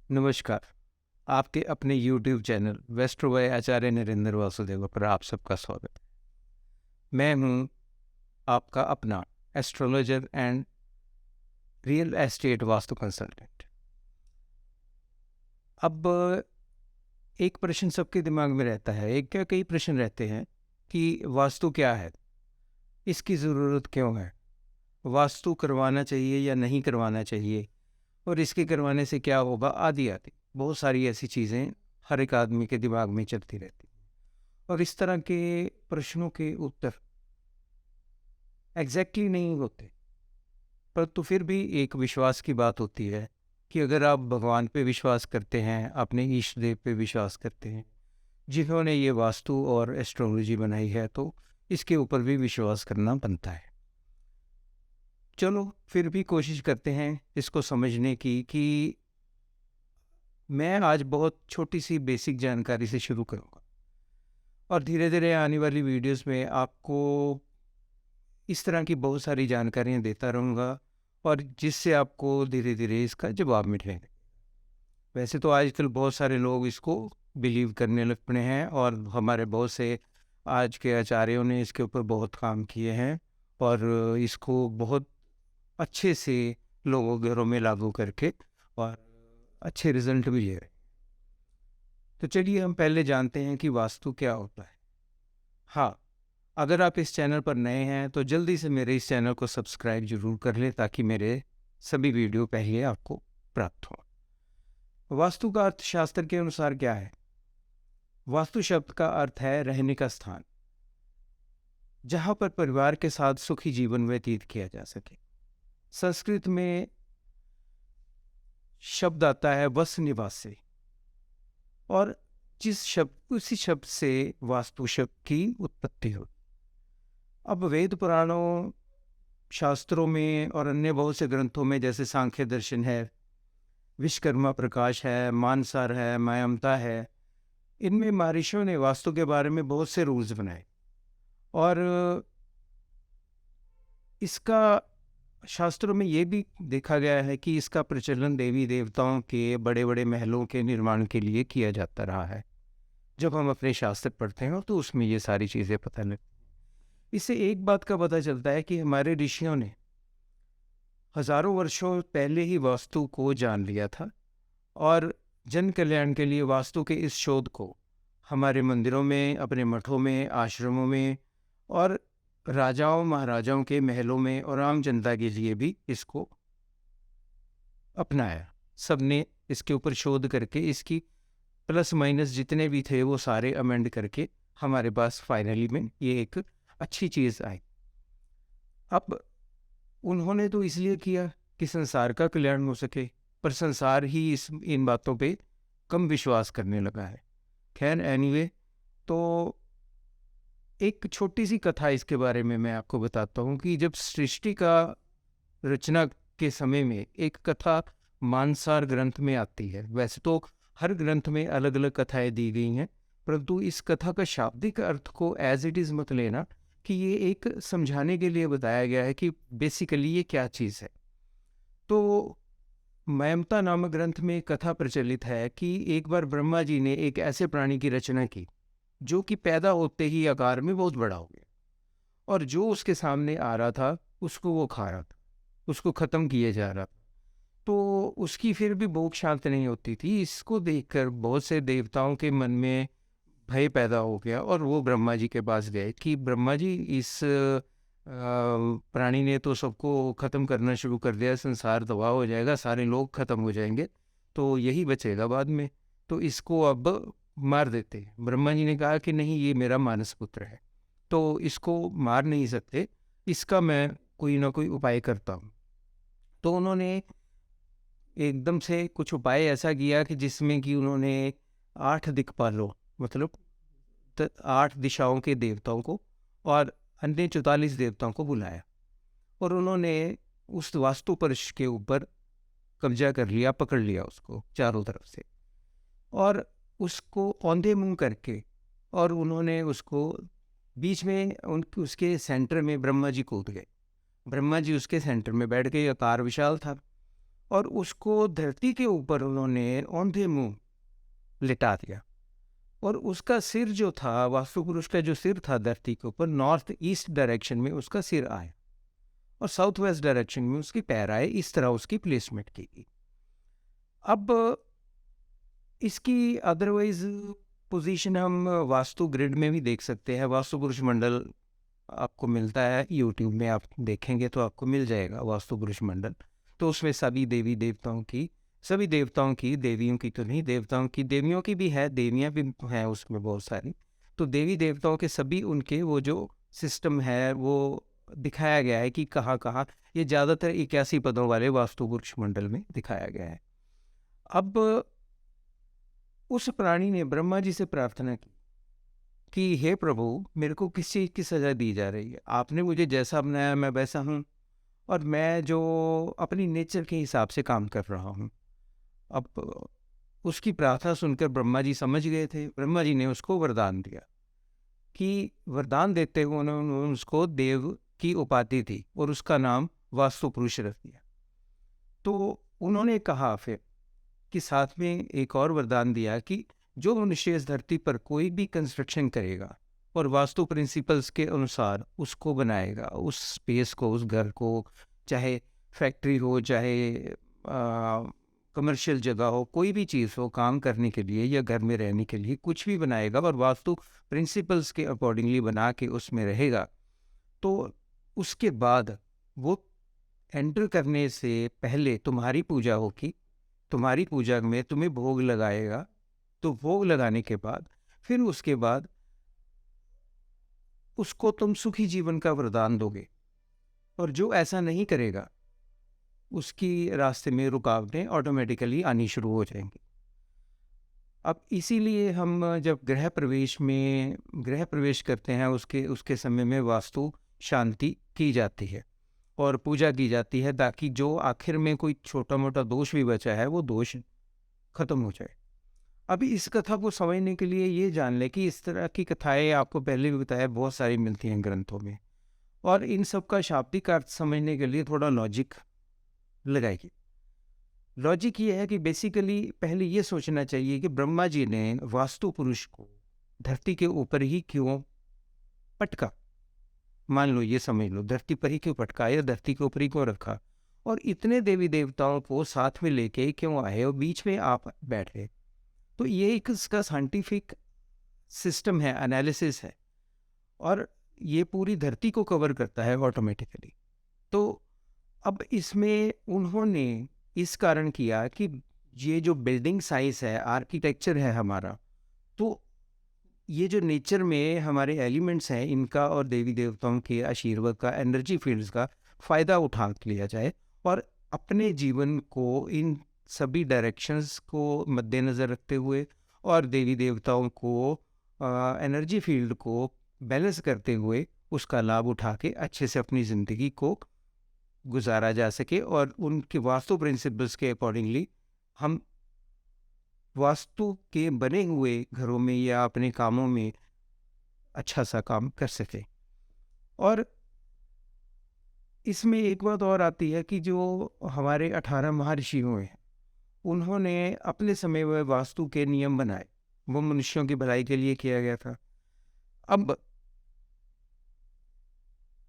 नमस्कार। आपके अपने यूट्यूब चैनल वेस्ट्रोवाय आचार्य नरेंद्र वासुदेव पर आप सबका स्वागत है। मैं हूं आपका अपना astrologer and real estate vastu consultant. अब एक प्रश्न सबके दिमाग में रहता है, एक क्या कई प्रश्न रहते हैं कि वास्तु क्या है, इसकी ज़रूरत क्यों है, वास्तु करवाना चाहिए या नहीं करवाना चाहिए, और इसके करवाने से क्या होगा, आदि आदि। बहुत सारी ऐसी चीज़ें हर एक आदमी के दिमाग में चलती रहती हैं। और इस तरह के प्रश्नों के उत्तर एग्जैक्टली नहीं होते, परंतु फिर भी एक विश्वास की बात होती है कि अगर आप भगवान पे विश्वास करते हैं, अपने ईष्ट देव पे विश्वास करते हैं जिन्होंने ये वास्तु और एस्ट्रोलॉजी बनाई है, तो इसके ऊपर भी विश्वास करना बनता है। चलो फिर भी कोशिश करते हैं इसको समझने की कि मैं आज बहुत छोटी सी बेसिक जानकारी से शुरू करूँगा और धीरे धीरे आने वाली वीडियोस में आपको इस तरह की बहुत सारी जानकारियाँ देता रहूँगा और जिससे आपको धीरे धीरे इसका जवाब मिलेगा। वैसे तो आजकल बहुत सारे लोग इसको बिलीव करने लग पड़े हैं और हमारे बहुत से आज के आचार्यों ने इसके ऊपर बहुत काम किए हैं और इसको बहुत अच्छे से लोगों के घरों में लागू करके और अच्छे रिजल्ट भी लिए। तो चलिए हम पहले जानते हैं कि वास्तु क्या होता है। हाँ, अगर आप इस चैनल पर नए हैं तो जल्दी से मेरे इस चैनल को सब्सक्राइब जरूर कर लें ताकि मेरे सभी वीडियो पहले आपको प्राप्त हो। वास्तु का अर्थशास्त्र के अनुसार क्या है? वास्तु शब्द का अर्थ है रहने का स्थान, जहां पर परिवार के साथ सुखी जीवन व्यतीत किया जा सके। संस्कृत में शब्द आता है वस निवास से, और उसी शब्द से वास्तु शब्द की उत्पत्ति हो। अब वेद पुराणों, शास्त्रों में और अन्य बहुत से ग्रंथों में जैसे सांख्य दर्शन है, विश्वकर्मा प्रकाश है, मानसार है, मायामता है, इनमें महर्षियों ने वास्तु के बारे में बहुत से रूल्स बनाए और इसका शास्त्रों में ये भी देखा गया है कि इसका प्रचलन देवी देवताओं के बड़े बड़े महलों के निर्माण के लिए किया जाता रहा है। जब हम अपने शास्त्र पढ़ते हैं तो उसमें ये सारी चीज़ें पता लगती हैं। इससे एक बात का पता चलता है कि हमारे ऋषियों ने हजारों वर्षों पहले ही वास्तु को जान लिया था और जन कल्याण के लिए वास्तु के इस शोध को हमारे मंदिरों में, अपने मठों में, आश्रमों में और राजाओं महाराजाओं के महलों में और आम जनता के लिए भी इसको अपनाया। सबने इसके ऊपर शोध करके इसकी प्लस माइनस जितने भी थे वो सारे अमेंड करके हमारे पास फाइनली में ये एक अच्छी चीज़ आई। अब उन्होंने तो इसलिए किया कि संसार का कल्याण हो सके, पर संसार ही इन बातों पे कम विश्वास करने लगा है। खैर एनीवे, तो एक छोटी सी कथा इसके बारे में मैं आपको बताता हूँ कि जब सृष्टि का रचना के समय में एक कथा मानसार ग्रंथ में आती है। वैसे तो हर ग्रंथ में अलग अलग कथाएं दी गई हैं, परंतु इस कथा का शाब्दिक अर्थ को एज इट इज़ मत लेना कि ये एक समझाने के लिए बताया गया है कि बेसिकली ये क्या चीज़ है। तो मयमता नामक ग्रंथ में कथा प्रचलित है कि एक बार ब्रह्मा जी ने एक ऐसे प्राणी की रचना की जो कि पैदा होते ही आकार में बहुत बड़ा हो गया और जो उसके सामने आ रहा था उसको वो खा रहा था, उसको ख़त्म किए जा रहा था। तो उसकी फिर भी भूख शांत नहीं होती थी। इसको देखकर बहुत से देवताओं के मन में भय पैदा हो गया और वो ब्रह्मा जी के पास गए कि ब्रह्मा जी, इस प्राणी ने तो सबको ख़त्म करना शुरू कर दिया, संसार तबाह हो जाएगा, सारे लोग ख़त्म हो जाएंगे, तो यही बचेगा बाद में, तो इसको अब मार देते हैं। ब्रह्मा जी ने कहा कि नहीं, ये मेरा मानस पुत्र है तो इसको मार नहीं सकते, इसका मैं कोई ना कोई उपाय करता हूँ। तो उन्होंने एकदम से कुछ उपाय ऐसा किया कि जिसमें कि उन्होंने 8 दिक्पालों, मतलब 8 दिशाओं के देवताओं को और अन्य 44 देवताओं को बुलाया और उन्होंने उस वास्तु परश के ऊपर कब्जा कर लिया, पकड़ लिया उसको चारों तरफ से और उसको औंधे मुंह करके, और उन्होंने उसको बीच में उसके सेंटर में ब्रह्मा जी कूद गए। ब्रह्मा जी उसके सेंटर में बैठ गए, आकार विशाल था और उसको धरती के ऊपर उन्होंने औंधे मुंह लिटा दिया। और उसका सिर जो था, वास्तु पुरुष का जो सिर था धरती के ऊपर, नॉर्थ ईस्ट डायरेक्शन में उसका सिर आया और साउथ वेस्ट डायरेक्शन में उसके पैर आए। इस तरह उसकी प्लेसमेंट की गई। अब इसकी अदरवाइज पोजीशन हम वास्तु ग्रिड में भी देख सकते हैं। वास्तु पुरुष मंडल आपको मिलता है यूट्यूब में, आप देखेंगे तो आपको मिल जाएगा वास्तु पुरुष मंडल। तो उसमें सभी देवी देवताओं की, सभी देवताओं की, देवियों की तो नहीं, देवताओं की, देवियों की भी है, देवियाँ भी हैं उसमें बहुत सारी। तो देवी देवताओं के सभी उनके वो जो सिस्टम है वो दिखाया गया है कि कहाँ कहाँ, ये ज़्यादातर 81 पदों वाले वास्तु पुरुष मंडल में दिखाया गया है। अब उस प्राणी ने ब्रह्मा जी से प्रार्थना की कि हे प्रभु, मेरे को किस चीज़ की सज़ा दी जा रही है? आपने मुझे जैसा बनाया मैं वैसा हूँ, और मैं जो अपनी नेचर के हिसाब से काम कर रहा हूँ। अब उसकी प्रार्थना सुनकर ब्रह्मा जी समझ गए थे। ब्रह्मा जी ने उसको वरदान दिया कि, वरदान देते हुए उन्होंने उसको देव की उपाधि दी और उसका नाम वास्तु पुरुष रख दिया। तो उन्होंने कहा फिर कि साथ में एक और वरदान दिया कि जो मनुष्य इस धरती पर कोई भी कंस्ट्रक्शन करेगा और वास्तु प्रिंसिपल्स के अनुसार उसको बनाएगा, उस स्पेस को, उस घर को, चाहे फैक्ट्री हो, चाहे कमर्शियल जगह हो, कोई भी चीज़ हो काम करने के लिए या घर में रहने के लिए, कुछ भी बनाएगा और वास्तु प्रिंसिपल्स के अकॉर्डिंगली बना के उसमें रहेगा, तो उसके बाद वो एंटर करने से पहले तुम्हारी पूजा होगी, तुम्हारी पूजा में तुम्हें भोग लगाएगा। तो भोग लगाने के बाद फिर उसके बाद उसको तुम सुखी जीवन का वरदान दोगे, और जो ऐसा नहीं करेगा उसकी रास्ते में रुकावटें ऑटोमेटिकली आनी शुरू हो जाएंगी। अब इसीलिए हम जब गृह प्रवेश करते हैं, उसके समय में वास्तु शांति की जाती है और पूजा की जाती है, ताकि जो आखिर में कोई छोटा मोटा दोष भी बचा है वो दोष खत्म हो जाए। अभी इस कथा को समझने के लिए ये जान लें कि इस तरह की कथाएं आपको पहले भी बताया बहुत सारी मिलती हैं ग्रंथों में, और इन सब का शाब्दिक अर्थ समझने के लिए थोड़ा लॉजिक लगाइए। लॉजिक ये है कि बेसिकली पहले ये सोचना चाहिए कि ब्रह्मा जी ने वास्तु पुरुष को धरती के ऊपर ही क्यों पटका। मान लो, ये समझ लो, धरती पर ही क्यों पटका या धरती के ऊपर ही क्यों रखा, और इतने देवी देवताओं को साथ में लेके क्यों आए और बीच में आप बैठे। तो ये एक इसका साइंटिफिक सिस्टम है, एनालिसिस है, और ये पूरी धरती को कवर करता है ऑटोमेटिकली। तो अब इसमें उन्होंने इस कारण किया कि ये जो बिल्डिंग साइज है, आर्किटेक्चर है हमारा, तो ये जो नेचर में हमारे एलिमेंट्स हैं इनका और देवी देवताओं के आशीर्वाद का, एनर्जी फील्ड्स का फ़ायदा उठा लिया जाए, और अपने जीवन को इन सभी डायरेक्शंस को मद्देनज़र रखते हुए और देवी देवताओं को एनर्जी फील्ड को बैलेंस करते हुए उसका लाभ उठा के अच्छे से अपनी ज़िंदगी को गुजारा जा सके, और उनके वास्तु प्रिंसिपल्स के अकॉर्डिंगली हम वास्तु के बने हुए घरों में या अपने कामों में अच्छा सा काम कर सके। और इसमें एक बात और आती है कि जो हमारे 18 महर्षि हुए हैं, उन्होंने अपने समय में वास्तु के नियम बनाए, वो मनुष्यों की भलाई के लिए किया गया था। अब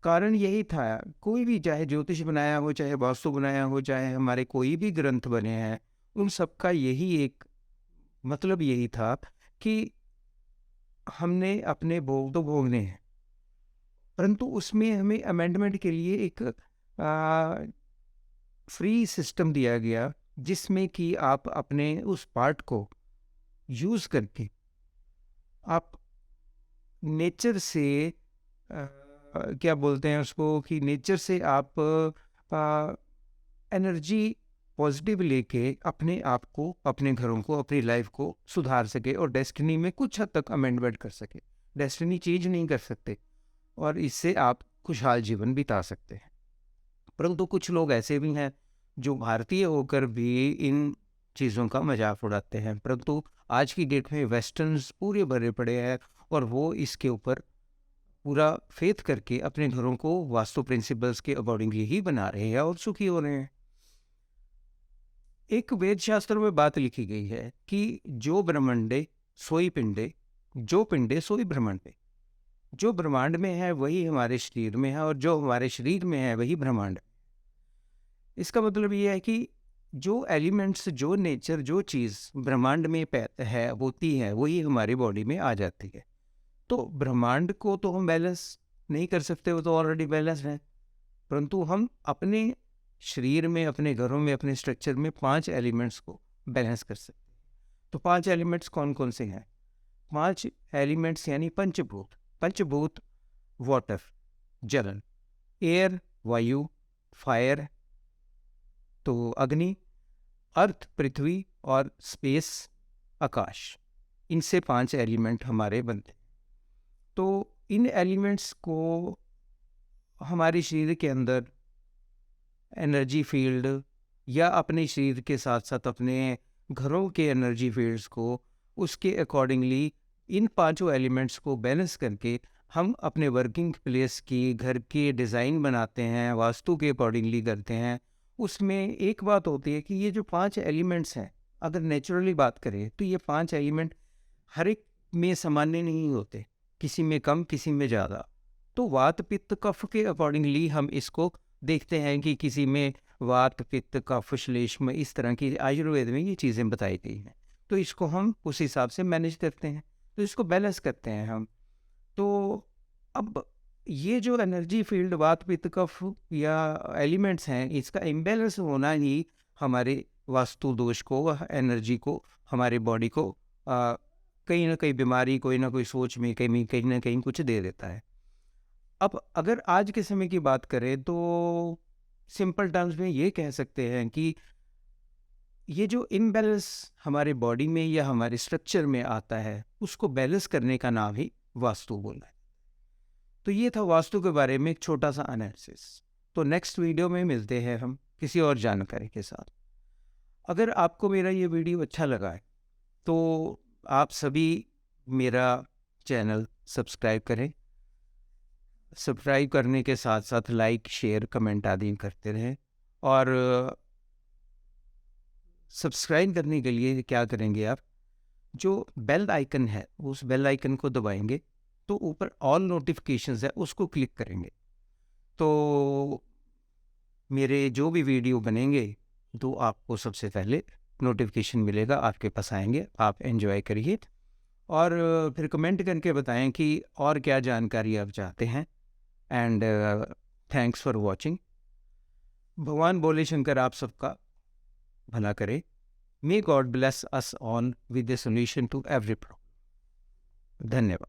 कारण यही था, कोई भी, चाहे ज्योतिष बनाया हो, चाहे वास्तु बनाया हो, चाहे हमारे कोई भी ग्रंथ बने हैं, उन सब का यही एक मतलब यही था कि हमने अपने भोग तो भोगने हैं, परंतु उसमें हमें अमेंडमेंट के लिए एक फ्री सिस्टम दिया गया, जिसमें कि आप अपने उस पार्ट को यूज़ करके आप नेचर से क्या बोलते हैं उसको, कि नेचर से आप एनर्जी पॉजिटिव लेके अपने आप को, अपने घरों को, अपनी लाइफ को सुधार सके और डेस्टिनी में कुछ हद तक अमेंडमेंट कर सके। डेस्टिनी चेंज नहीं कर सकते, और इससे आप खुशहाल जीवन बिता सकते हैं। परंतु कुछ लोग ऐसे भी हैं जो भारतीय होकर भी इन चीज़ों का मजाक उड़ाते हैं, परंतु आज की डेट में वेस्टर्न्स पूरे भरे पड़े हैं और वो इसके ऊपर पूरा फेथ करके अपने घरों को वास्तु प्रिंसिपल्स के अकॉर्डिंगली ही बना रहे हैं और सुखी हो रहे हैं। एक वेद शास्त्र में बात लिखी गई है कि जो ब्रह्मांडे सोई पिंडे, जो पिंडे सोई ब्रह्मांडे। जो ब्रह्मांड में है वही हमारे शरीर में है, और जो हमारे शरीर में है वही ब्रह्मांड है। इसका मतलब ये है कि जो एलिमेंट्स, जो नेचर, जो चीज़ ब्रह्मांड में है होती है, वही हमारी बॉडी में आ जाती है। तो ब्रह्मांड को तो हम बैलेंस नहीं कर सकते, वो तो ऑलरेडी बैलेंस है, परंतु हम अपने शरीर में, अपने घरों में, अपने स्ट्रक्चर में 5 एलिमेंट्स को बैलेंस कर सकते हैं। तो 5 एलिमेंट्स कौन कौन से हैं? 5 एलिमेंट्स यानी पंचभूत। पंचभूत वाटर, जल, एयर वायु, फायर तो अग्नि, अर्थ पृथ्वी, और स्पेस आकाश। इनसे 5 एलिमेंट हमारे बनते हैं। तो इन एलिमेंट्स को हमारे शरीर के अंदर एनर्जी फील्ड, या अपने शरीर के साथ साथ अपने घरों के एनर्जी फील्ड्स को, उसके अकॉर्डिंगली इन 5 एलिमेंट्स को बैलेंस करके हम अपने वर्किंग प्लेस की, घर की डिज़ाइन बनाते हैं, वास्तु के अकॉर्डिंगली करते हैं। उसमें एक बात होती है कि ये जो 5 एलिमेंट्स हैं, अगर नेचुरली बात करें तो ये 5 एलिमेंट हर एक में सामान्य नहीं होते, किसी में कम, किसी में ज़्यादा। तो वात पित्त कफ के अकॉर्डिंगली हम इसको देखते हैं कि किसी में वात पित्त कफ श्लेष्म, इस तरह की आयुर्वेद में ये चीज़ें बताई गई हैं। तो इसको हम उस हिसाब से मैनेज करते हैं, तो इसको बैलेंस करते हैं हम। तो अब ये जो एनर्जी फील्ड, वात पित्त कफ या एलिमेंट्स हैं, इसका इम्बैलेंस होना ही हमारे वास्तु दोष को, एनर्जी को, हमारे बॉडी को कहीं ना कहीं बीमारी, कोई ना कोई सोच में कहीं ना कहीं कुछ दे देता है। अब अगर आज के समय की बात करें तो सिंपल टर्म्स में ये कह सकते हैं कि ये जो इम्बैलेंस हमारे बॉडी में या हमारे स्ट्रक्चर में आता है, उसको बैलेंस करने का नाम ही वास्तु बोलना है। तो ये था वास्तु के बारे में एक छोटा सा एनालिसिस। तो नेक्स्ट वीडियो में मिलते हैं हम किसी और जानकारी के साथ। अगर आपको मेरा ये वीडियो अच्छा लगा है तो आप सभी मेरा चैनल सब्सक्राइब करें। सब्सक्राइब करने के साथ साथ लाइक, शेयर, कमेंट आदि करते रहें। और सब्सक्राइब करने के लिए क्या करेंगे आप, जो बेल आइकन है उस बेल आइकन को दबाएंगे, तो ऊपर ऑल नोटिफिकेशंस है उसको क्लिक करेंगे, तो मेरे जो भी वीडियो बनेंगे तो आपको सबसे पहले नोटिफिकेशन मिलेगा, आपके पास आएंगे। आप एंजॉय करिए और फिर कमेंट करके बताएं कि और क्या जानकारी आप चाहते हैं। And thanks for watching. भगवान भोले शंकर आप सबका भला करे। May God bless us all with the solution to every problem. धन्यवाद।